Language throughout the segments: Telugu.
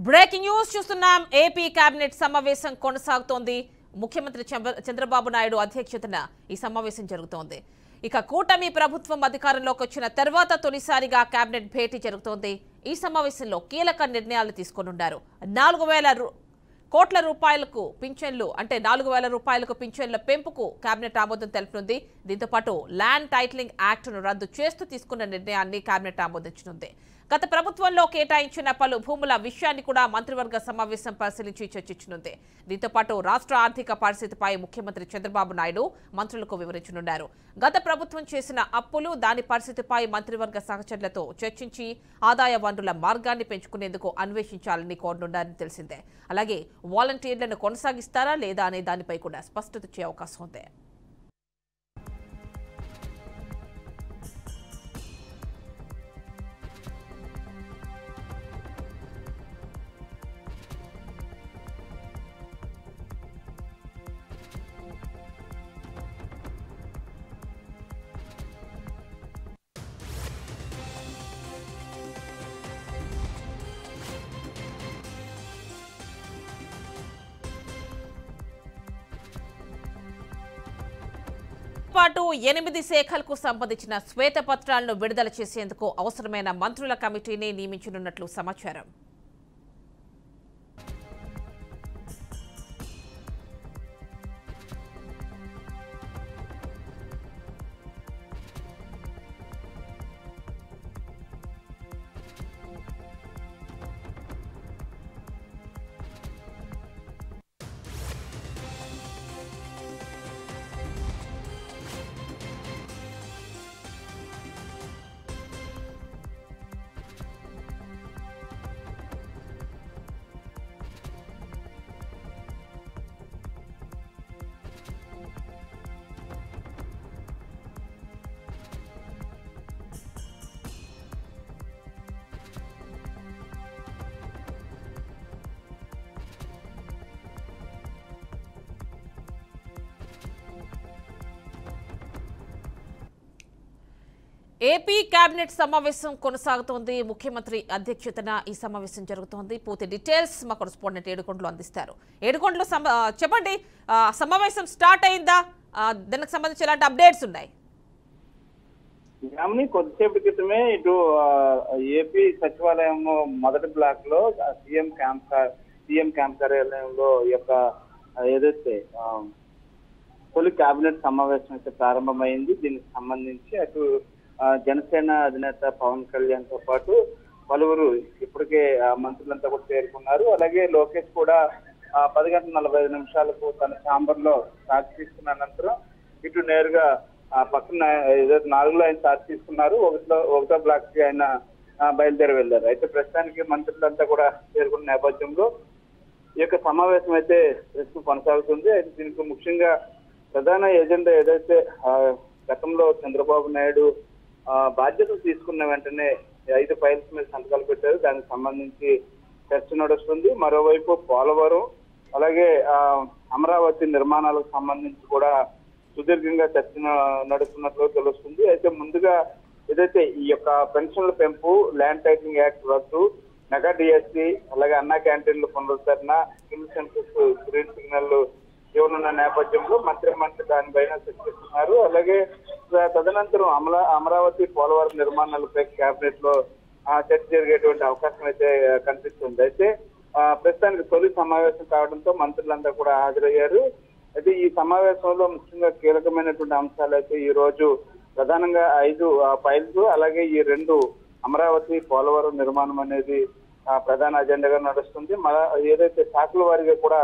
బ్రేకింగ్ న్యూస్ చూస్తున్నాం. ఏపీ కేబినెట్ సమావేశం కొనసాగుతోంది. ముఖ్యమంత్రి చంద్రబాబు నాయుడు అధ్యక్షతన ఈ సమావేశం జరుగుతోంది. ఇక కూటమి ప్రభుత్వం అధికారంలోకి వచ్చిన తర్వాత తొలిసారిగా కేబినెట్ భేటీ జరుగుతోంది. ఈ సమావేశంలో కీలక నిర్ణయాలు తీసుకోనున్నారు. 4,000 కోట్ల రూపాయలకు పింఛన్లు అంటే 4,000 రూపాయలకు పింఛన్ల పెంపుకు కేబినెట్ ఆమోదం తెలుపుతుంది. దీంతో పాటు ల్యాండ్ టైటిలింగ్ యాక్ట్ను రద్దు చేస్తూ తీసుకున్న నిర్ణయాన్ని కేబినెట్ ఆమోదించనుంది. గత ప్రభుత్వంలో కేటాయించిన పలు భూముల విషయాన్ని కూడా మంత్రివర్గ సమావేశం పరిశీలించి చర్చించనుంది. దీంతో పాటు రాష్ట్ర ఆర్థిక పరిస్థితిపై ముఖ్యమంత్రి చంద్రబాబు నాయుడు మంత్రులకు వివరించనున్నారు. గత ప్రభుత్వం చేసిన అప్పులు, దాని పరిస్థితిపై మంత్రివర్గ సహచరులతో చర్చించి ఆదాయ వనరుల మార్గాన్ని పెంచుకునేందుకు అన్వేషించాలని కోరనున్నారని తెలిసిందే. అలాగే వాలంటీర్లను కొనసాగిస్తారా లేదా అనే దానిపై కూడా స్పష్టత ఇచ్చే అవకాశం ఉంది. పాటు 8 శాఖలకు సంబంధించిన శ్వేతపత్రాలను విడుదల చేసేందుకు అవసరమైన మంత్రుల కమిటీని నియమించనున్నట్లు సమాచారం. ఏపీ కేబినెట్ సమావేశం కొనసాగుతోంది. ముఖ్యమంత్రి అధ్యక్షతన ఈ సమావేశం జరుగుతోంది. పూర్తి డీటెయిల్స్ మా కరెస్పాండెంట్ ఏడుకొండలు అందిస్తారు. ఏడుకొండలు చెప్పండి, సమావేశం స్టార్ట్ అయిందా? దానికి సంబంధించి ఎలాంటి అప్డేట్స్ ఉన్నాయి? కొద్దిసేపటి క్రితమే ఇటు ఏపీ సచివాలయం మొదటి బ్లాక్ లో సీఎం క్యాంప్ కార్యాలయంలో యొక్క ఏదైతే తొలి కేబినెట్ సమావేశం అయితే ప్రారంభమైంది. దీనికి సంబంధించి అటు జనసేన అధినేత పవన్ కళ్యాణ్ తో పాటు పలువురు ఇప్పటికే మంత్రులంతా కూడా చేరుకున్నారు. అలాగే లోకేష్ కూడా 10:45 తన ఛాంబర్ లో ఛార్జ్ తీసుకున్న అనంతరం ఇటు నేరుగా పక్కన ఏదైతే 4లో ఆయన ఛార్జ్ తీసుకున్నారు. ఒకటో బ్లాక్ కి ఆయన బయలుదేరి వెళ్ళారు. అయితే ప్రస్తుతానికి మంత్రులంతా కూడా చేరుకున్న నేపథ్యంలో ఈ యొక్క సమావేశం అయితే ప్రస్తుతం కొనసాగుతుంది. అయితే దీనికి ముఖ్యంగా ప్రధాన ఎజెండా ఏదైతే గతంలో చంద్రబాబు నాయుడు బాధ్యతలు తీసుకున్న వెంటనే 5 ఫైల్స్ మీద సంతకాలు పెట్టారు. దానికి సంబంధించి చర్చ నడుస్తుంది. మరోవైపు పోలవరం అలాగే అమరావతి నిర్మాణాలకు సంబంధించి కూడా సుదీర్ఘంగా చర్చ నడుస్తున్నట్లు తెలుస్తుంది. అయితే ముందుగా ఏదైతే ఈ యొక్క పెన్షన్ల పెంపు, ల్యాండ్ టైటిలింగ్ యాక్ట్ రద్దు, మెగా డిఎస్సి, అలాగే అన్నా క్యాంటీన్లు పునరుద్ధరణ, స్కిల్ సెంటర్స్ గ్రీన్ సిగ్నల్ ఇవ్వనున్న నేపథ్యంలో మంత్రి దానిపైన చర్చిస్తున్నారు. అలాగే తదనంతరం అమరావతి పోలవరం నిర్మాణాలపై కేబినెట్ లో చర్చ జరిగేటువంటి అవకాశం అయితే కనిపిస్తుంది. అయితే ప్రస్తుతానికి తొలి సమావేశం కావడంతో మంత్రులంతా కూడా హాజరయ్యారు. అయితే ఈ సమావేశంలో ముఖ్యంగా కీలకమైనటువంటి అంశాలు అయితే ఈ రోజు ప్రధానంగా 5 ఫైల్స్ అలాగే ఈ 2 అమరావతి పోలవరం నిర్మాణం అనేది ప్రధాన అజెండాగా నడుస్తుంది. ఏదైతే శాఖల వారిగా కూడా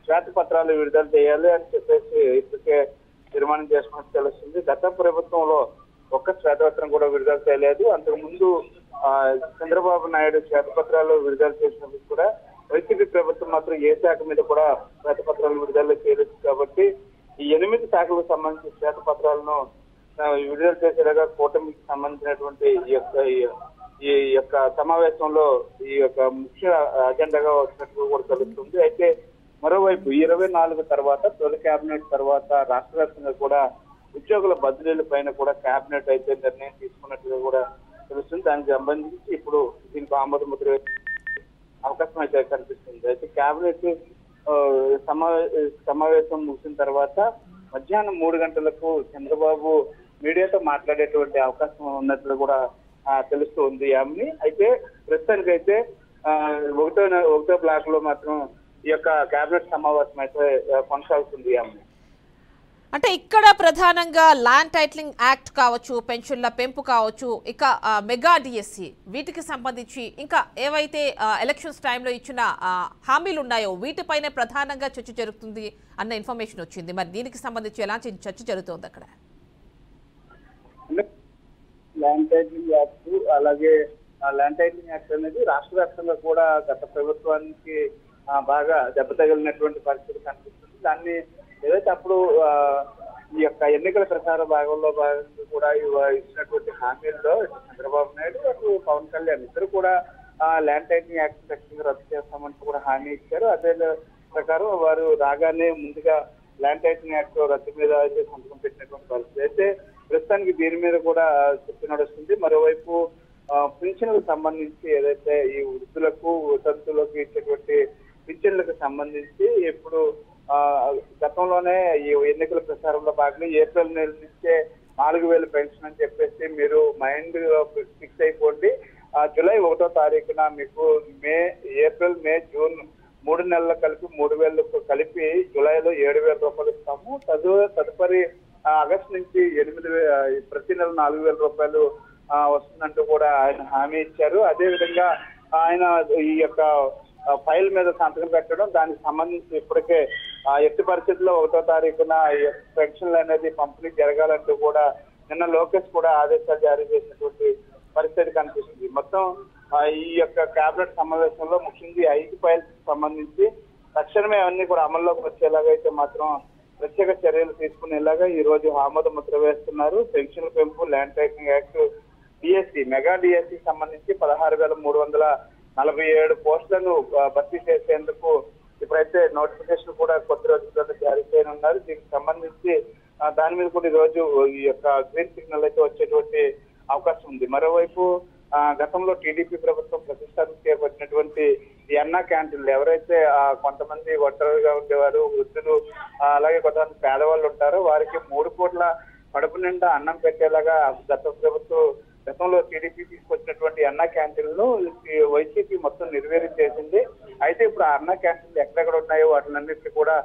శ్వేతపత్రాలు విడుదల చేయాలి అని చెప్పేసి ఇప్పటికే తీర్మానం చేసుకున్నట్టు తెలుస్తుంది. గత ప్రభుత్వంలో ఒక్క శ్వేతపత్రం కూడా విడుదల చేయలేదు. అంతకుముందు చంద్రబాబు నాయుడు శ్వేతపత్రాలు విడుదల చేసినప్పుడు కూడా వైసీపీ ప్రభుత్వం మాత్రం ఏ శాఖ మీద కూడా శ్వేతపత్రాలు విడుదల చేయలేదు. కాబట్టి ఈ 8 శాఖలకు సంబంధించిన శ్వేతపత్రాలను విడుదల చేసేలాగా కూటమికి సంబంధించినటువంటి ఈ యొక్క సమావేశంలో ఈ యొక్క ముఖ్య అజెండాగా వచ్చినట్టు కూడా తెలుస్తుంది. అయితే మరోవైపు 24 తర్వాత తొలి కేబినెట్ తర్వాత రాష్ట్ర వ్యాప్తంగా కూడా ఉద్యోగుల బదిలీల పైన కూడా కేబినెట్ అయితే నిర్ణయం తీసుకున్నట్టుగా కూడా తెలుస్తుంది. దానికి సంబంధించి ఇప్పుడు దీనికి ఆమోద ముద్ర అవకాశం అయితే కనిపిస్తుంది. అయితే కేబినెట్ సమావేశం ముగిసిన తర్వాత మధ్యాహ్నం 3 గంటలకు చంద్రబాబు మీడియాతో మాట్లాడేటువంటి అవకాశం ఉన్నట్లు కూడా తెలుస్తూ ఉంది యామిని. అయితే ప్రస్తుతానికైతే ఒకటో బ్లాక్ లో మాత్రం ఈ యొక్క కేబినెట్ సమావేశం అయితే కొనసాగుతుంది యామిని. అంటే ఇక్కడ ప్రధానంగా ల్యాండ్ టైటిలింగ్ యాక్ట్ కావచ్చు, పెన్షన్ల పెంపు కావచ్చు, ఇక మెగా డిఎస్సి వీటికి సంబంధించి ఇంకా ఏవైతే ఎలక్షన్స్ టైంలో ఇచ్చిన హామీలు ఉన్నాయో వీటిపైనే ప్రధానంగా చర్చ జరుగుతుంది అన్న ఇన్ఫర్మేషన్ వచ్చింది. మరి దీనికి సంబంధించి ఎలాంటి చర్చ జరుగుతోంది అక్కడ? ల్యాండ్ టైటిలింగ్ యాక్ట్, అలాగే ల్యాండ్ టైటిలింగ్ యాక్ట్ అనేది రాష్ట్ర వ్యాప్తంగా కూడా గత ప్రభుత్వానికి బాగా దెబ్బ తగిలినటువంటి పరిస్థితి కనిపిస్తుంది. దాన్ని ఏదైతే అప్పుడు ఈ యొక్క ఎన్నికల ప్రచార భాగంగా కూడా ఇచ్చినటువంటి హామీల్లో చంద్రబాబు నాయుడు అటు పవన్ కళ్యాణ్ ఇద్దరు కూడా ల్యాండ్ టైటిలింగ్ యాక్ట్ ఖచ్చితంగా రద్దు చేస్తామంటూ కూడా హామీ ఇచ్చారు. అదే ప్రకారం వారు రాగానే ముందుగా ల్యాండ్ టైటిలింగ్ యాక్ట్ రద్దు మీద అయితే సంతకం పెట్టినటువంటి పరిస్థితి. అయితే ప్రస్తుతానికి దీని మీద కూడా చర్చ నడుస్తుంది. మరోవైపు పింఛన్లకు సంబంధించి ఏదైతే ఈ వృద్ధులకు వితంతులకు ఇచ్చేటువంటి పింఛన్లకు సంబంధించి ఇప్పుడు గతంలోనే ఈ ఎన్నికల ప్రచారంలో భాగంగా ఏప్రిల్ నెల నుంచే 4,000 పెన్షన్ అని చెప్పేసి మీరు మైండ్ ఫిక్స్ అయిపోండి. జూలై 1వ తారీఖున మీకు ఏప్రిల్, మే, జూన్ 3 నెలలు కలిపి 3,000 కలిపి జూలైలో 7,000 రూపాయలు ఇస్తాము. తదుపరి ఆగస్టు నుంచి ప్రతి నెల 4,000 రూపాయలు వస్తుందంటూ కూడా ఆయన హామీ ఇచ్చారు. అదే విధంగా ఆయన ఈ యొక్క ఫైల్ మీద సంతకం పెట్టడం, దానికి సంబంధించి ఇప్పటికే ఎట్టి పరిస్థితుల్లో 1వ తారీఖున పెన్షన్లు అనేది పంపిణీ జరగాలంటూ కూడా నిన్న లోకేష్ కూడా ఆదేశాలు జారీ చేసినటువంటి పరిస్థితి కనిపిస్తుంది. మొత్తం ఈ యొక్క కేబినెట్ సమావేశంలో ముఖ్యంగా 5 ఫైల్స్ సంబంధించి తక్షణమే అవన్నీ కూడా అమల్లోకి వచ్చేలాగైతే మాత్రం ప్రత్యేక చర్యలు తీసుకునేలాగా ఈ రోజు ఆమోద ముద్ర వేస్తున్నారు. పెన్షన్ల పెంపు, land titling act, DSC, mega DSC సంబంధించి 16,347 పోస్టులను భర్తీ చేసేందుకు ఇప్పుడైతే నోటిఫికేషన్ కూడా కొద్ది రోజుల్లో జారీ చేయనున్నారు. దీనికి సంబంధించి దాని మీద కూడా ఈ రోజు ఈ యొక్క గ్రీన్ సిగ్నల్ అయితే వచ్చేటువంటి అవకాశం ఉంది. మరోవైపు గతంలో టీడీపీ ప్రభుత్వం ప్రతిష్టాత్మక చేపట్టినటువంటి ఈ అన్నా క్యాంటీన్లు ఎవరైతే కొంతమంది ఒంటరిగా ఉండేవారు, వృద్ధులు, అలాగే కొంతమంది పేదవాళ్ళు ఉంటారో వారికి 3 పూట్ల కడుపు నిండా అన్నం పెట్టేలాగా గతంలో టీడీపీ తీసుకొచ్చినటువంటి అన్నా క్యాంటీన్లను వైసీపీ మొత్తం నిర్వీర్యం చేసింది. అయితే ఇప్పుడు ఆ అన్నా క్యాంటీన్లు ఎక్కడెక్కడ ఉన్నాయో వాటినన్నింటినీ కూడా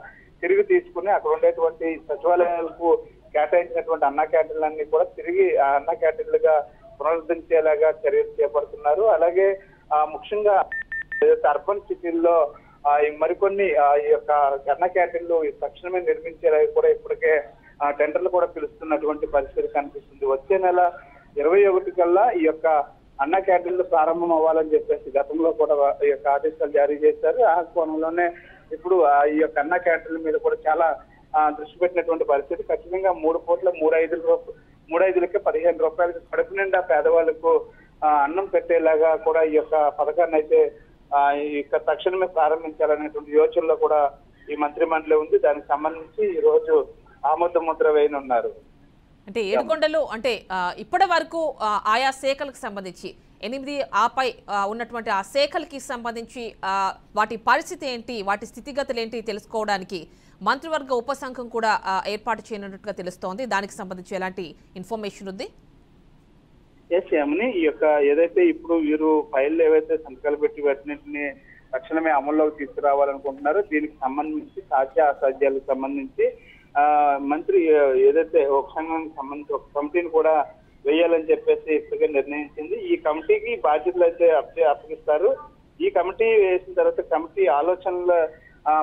తిరిగి తీసుకుని అక్కడ ఉండేటువంటి సచివాలయాలకు కేటాయించినటువంటి అన్నా క్యాంటీన్లన్నీ కూడా తిరిగి ఆ అన్నా క్యాంటీన్లుగా పునరుద్ధరించేలాగా చర్యలు చేపడుతున్నారు. అలాగే ముఖ్యంగా అర్బన్ సిటీల్లో మరికొన్ని ఈ యొక్క అన్నా క్యాంటీన్లు తక్షణమే నిర్మించేలాగా కూడా ఇప్పటికే టెండర్లు కూడా పిలుస్తున్నటువంటి పరిస్థితి కనిపిస్తుంది. వచ్చే నెల 21 కల్లా ఈ యొక్క అన్నా క్యాంటీన్లు ప్రారంభం అవ్వాలని చెప్పేసి గతంలో కూడా ఈ యొక్క ఆదేశాలు జారీ చేశారు. ఆ కోణంలోనే ఇప్పుడు ఈ యొక్క అన్నా క్యాంటీన్ల మీద కూడా చాలా దృష్టి పెట్టినటువంటి పరిస్థితి. ఖచ్చితంగా 3 పూట్ల 3,500కి 15 రూపాయలకి కడుపు నిండా పేదవాళ్లకు అన్నం పెట్టేలాగా కూడా ఈ యొక్క పథకాన్ని అయితే తక్షణమే ప్రారంభించాలనేటువంటి యోచనలో కూడా ఈ మంత్రి మండలి ఉంది. దానికి సంబంధించి ఈ రోజు ఆమోద ముద్ర వేయనున్నారు. అంటే ఏడుకొండలు అంటే ఇప్పటి వరకు ఆయా శాఖలకు సంబంధించి 8 ఆపై ఉన్నటువంటి ఆ శాఖలకి సంబంధించి వాటి పరిస్థితి ఏంటి, వాటి స్థితిగతులు ఏంటి తెలుసుకోవడానికి మంత్రివర్గ ఉపసంఘం కూడా ఏర్పాటు చేయనున్నట్టుగా తెలుస్తోంది. దానికి సంబంధించి ఎలాంటి ఇన్ఫర్మేషన్ ఉంది? యామిని, ఈ యొక్క ఏదైతే ఇప్పుడు వీరు ఫైళ్ళు ఏవైతే సంతకాలు పెట్టి వాటిని తక్షణమే అమల్లోకి తీసుకురావాలనుకుంటున్నారో దీనికి సంబంధించి సాధ్య అసాధ్యాలకు సంబంధించి మంత్రి ఏదైతే ఒక సంఘానికి సంబంధించి ఒక కమిటీని కూడా వేయాలని చెప్పేసి ఇప్పటికే నిర్ణయించింది. ఈ కమిటీకి బాధ్యతలు అయితే అప్పగిస్తారు. ఈ కమిటీ వేసిన తర్వాత కమిటీ ఆలోచనల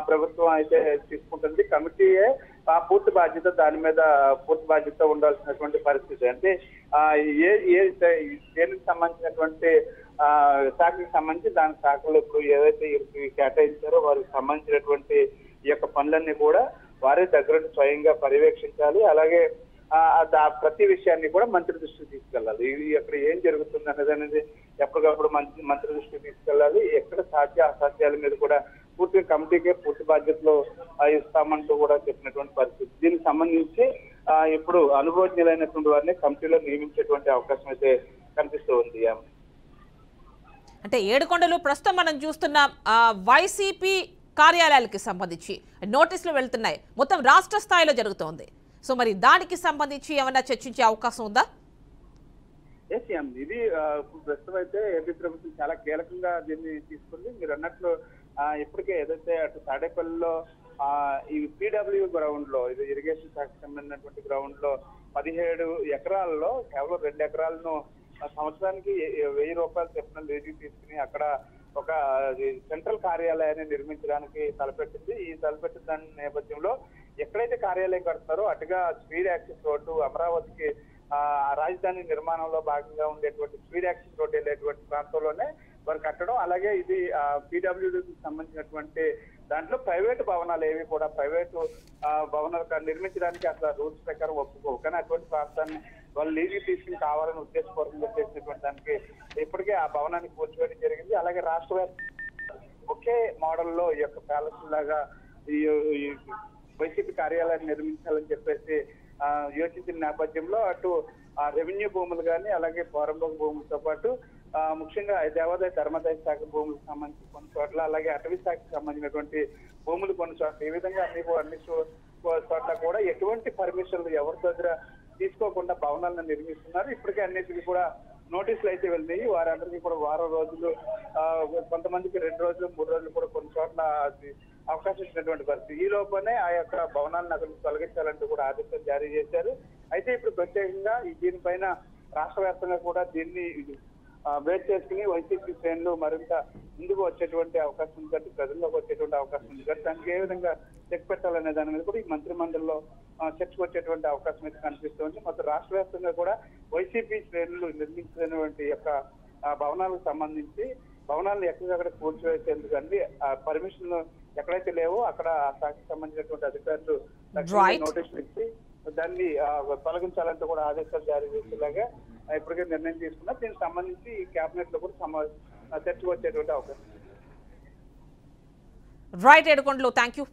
ప్రభుత్వం అయితే తీసుకుంటుంది. కమిటీయే పూర్తి బాధ్యత, దాని మీద పూర్తి బాధ్యత ఉండాల్సినటువంటి పరిస్థితి. అంటే దేనికి సంబంధించినటువంటి శాఖకి సంబంధించి దాని శాఖలో ఇప్పుడు ఏదైతే కేటాయించారో వారికి సంబంధించినటువంటి ఈ యొక్క పనులన్నీ కూడా వారే దగ్గరుండి స్వయంగా పర్యవేక్షించాలి. అలాగే ప్రతి విషయాన్ని కూడా మంత్రి దృష్టికి తీసుకెళ్లాలి. అక్కడ ఏం జరుగుతుంది అనేది ఎప్పటికప్పుడు మంత్రి దృష్టికి తీసుకెళ్లాలి. ఎక్కడ సాధ్య అసాధ్యాల మీద కూడా పూర్తి కమిటీకే పూర్తి బాధ్యతలు ఇస్తామంటూ కూడా చెప్పినటువంటి పరిస్థితి. దీనికి సంబంధించి ఇప్పుడు అనుభవజ్ఞులైనటువంటి వారిని కమిటీలో నియమించేటువంటి అవకాశం అయితే కనిపిస్తూ ఉంది. అంటే ఏడుకొండలు ప్రస్తుతం మనం చూస్తున్న వైసీపీ కార్యాలయాలకి సంబంధించి నోటీసులు వెళ్తున్నాయి, మొత్తం రాష్ట్ర స్థాయిలో జరుగుతోంది. సో మరి దానికి సంబంధించి ఏమైనా చర్చించే అవకాశం ఉందా? ఇది ప్రస్తుతం అయితే ఏపీ ప్రభుత్వం చాలా కీలకంగా దీన్ని తీసుకుంది. మీరు అన్నట్లు ఇప్పటికే ఏదైతే అటు తాడేపల్లిలో ఈ పీడబ్ల్యూ గ్రౌండ్ లో, ఇది ఇరిగేషన్ శాఖకు సంబంధించినటువంటి గ్రౌండ్ లో 17 ఎకరాల్లో కేవలం 2 ఎకరాలను సంవత్సరానికి 1000 రూపాయలు చొప్పున లీజుకి తీసుకుని అక్కడ ఒక సెంట్రల్ కార్యాలయాన్ని నిర్మించడానికి తలపెట్టింది. ఈ తలపెట్టిన దాని నేపథ్యంలో ఎక్కడైతే కార్యాలయం కడుతున్నారో అటుగా స్పీడ్ యాక్సెస్ రోడ్డు అమరావతికి రాజధాని నిర్మాణంలో భాగంగా ఉండేటువంటి స్పీడ్ యాక్సెస్ రోడ్డు వెళ్ళేటువంటి ప్రాంతంలోనే వారు కట్టడం. అలాగే ఇది పీడబ్ల్యూడీకి సంబంధించినటువంటి దాంట్లో ప్రైవేటు భవనాలు ఏవి కూడా ప్రైవేటు భవనాలు నిర్మించడానికి అసలు రూల్స్ ప్రకారం ఒప్పుకోవు. కానీ అటువంటి ప్రాంతాన్ని వాళ్ళు లీజుకి తీసుకుని కావాలని ఉద్దేశపూర్వకంగా చేసినటువంటి దానికి ఇప్పటికే ఆ భవనాన్ని కూర్చోవడం జరిగింది. అలాగే రాష్ట్ర ఒకే మోడల్లో ఈ యొక్క ప్యాలెస్ లాగా ఈ వైసీపీ కార్యాలయాన్ని నిర్మించాలని చెప్పేసి యోచించిన నేపథ్యంలో అటు రెవెన్యూ భూములు కానీ అలాగే పోరంబోక భూములతో పాటు ముఖ్యంగా దేవాదాయ ధర్మదాయ శాఖ భూములకు సంబంధించి కొన్ని చోట్ల, అలాగే అటవీ శాఖకు సంబంధించినటువంటి భూములు కొన్ని చోట్ల, ఈ విధంగా అన్ని చోట్ల కూడా ఎటువంటి పర్మిషన్లు ఎవరి దగ్గర తీసుకోకుండా భవనాలను నిర్మిస్తున్నారు. ఇప్పటికే అన్నిటికీ కూడా నోటీసులు అయితే వెళ్ళినాయి. వారందరికీ కూడా వారం రోజులు, కొంతమందికి 2 రోజులు 3 రోజులు కూడా కొన్ని చోట్ల అవకాశం ఇచ్చినటువంటి పరిస్థితి. ఈ లోపలనే ఆ యొక్క భవనాలను అక్కడ తొలగించాలంటూ కూడా ఆదేశాలు జారీ చేశారు. అయితే ఇప్పుడు ప్రత్యేకంగా దీనిపైన రాష్ట్ర వ్యాప్తంగా కూడా దీన్ని బేస్ చేసుకుని వైసీపీ శ్రేణులు మరింత ముందుకు వచ్చేటువంటి అవకాశం ఉంది కాబట్టి, ప్రజల్లోకి వచ్చేటువంటి అవకాశం ఉంది కాబట్టి దానికి ఏ విధంగా చెక్ పెట్టాలనే దాని మీద కూడా ఈ మంత్రి మండలిలో చర్చకు వచ్చేటువంటి అవకాశం అయితే కనిపిస్తుంది. మొత్తం రాష్ట్ర వ్యాప్తంగా కూడా వైసీపీ శ్రేణులు నిర్మించినటువంటి యొక్క భవనాలకు సంబంధించి భవనాలను ఎక్కడికక్కడ కూల్చివేసేందుకు అండి పర్మిషన్ ఎక్కడైతే లేవో అక్కడ ఆ శాఖకు సంబంధించినటువంటి అధికారులు నోటీసులు ఇచ్చి దాన్ని తొలగించాలంటూ కూడా ఆదేశాలు జారీ చేసేలాగా ఇప్పటికే నిర్ణయం తీసుకున్నారు. దీనికి సంబంధించి కేబినెట్ లో కూడా చర్చకు వచ్చేటువంటి అవకాశం. Right Yedukondalu, thank you.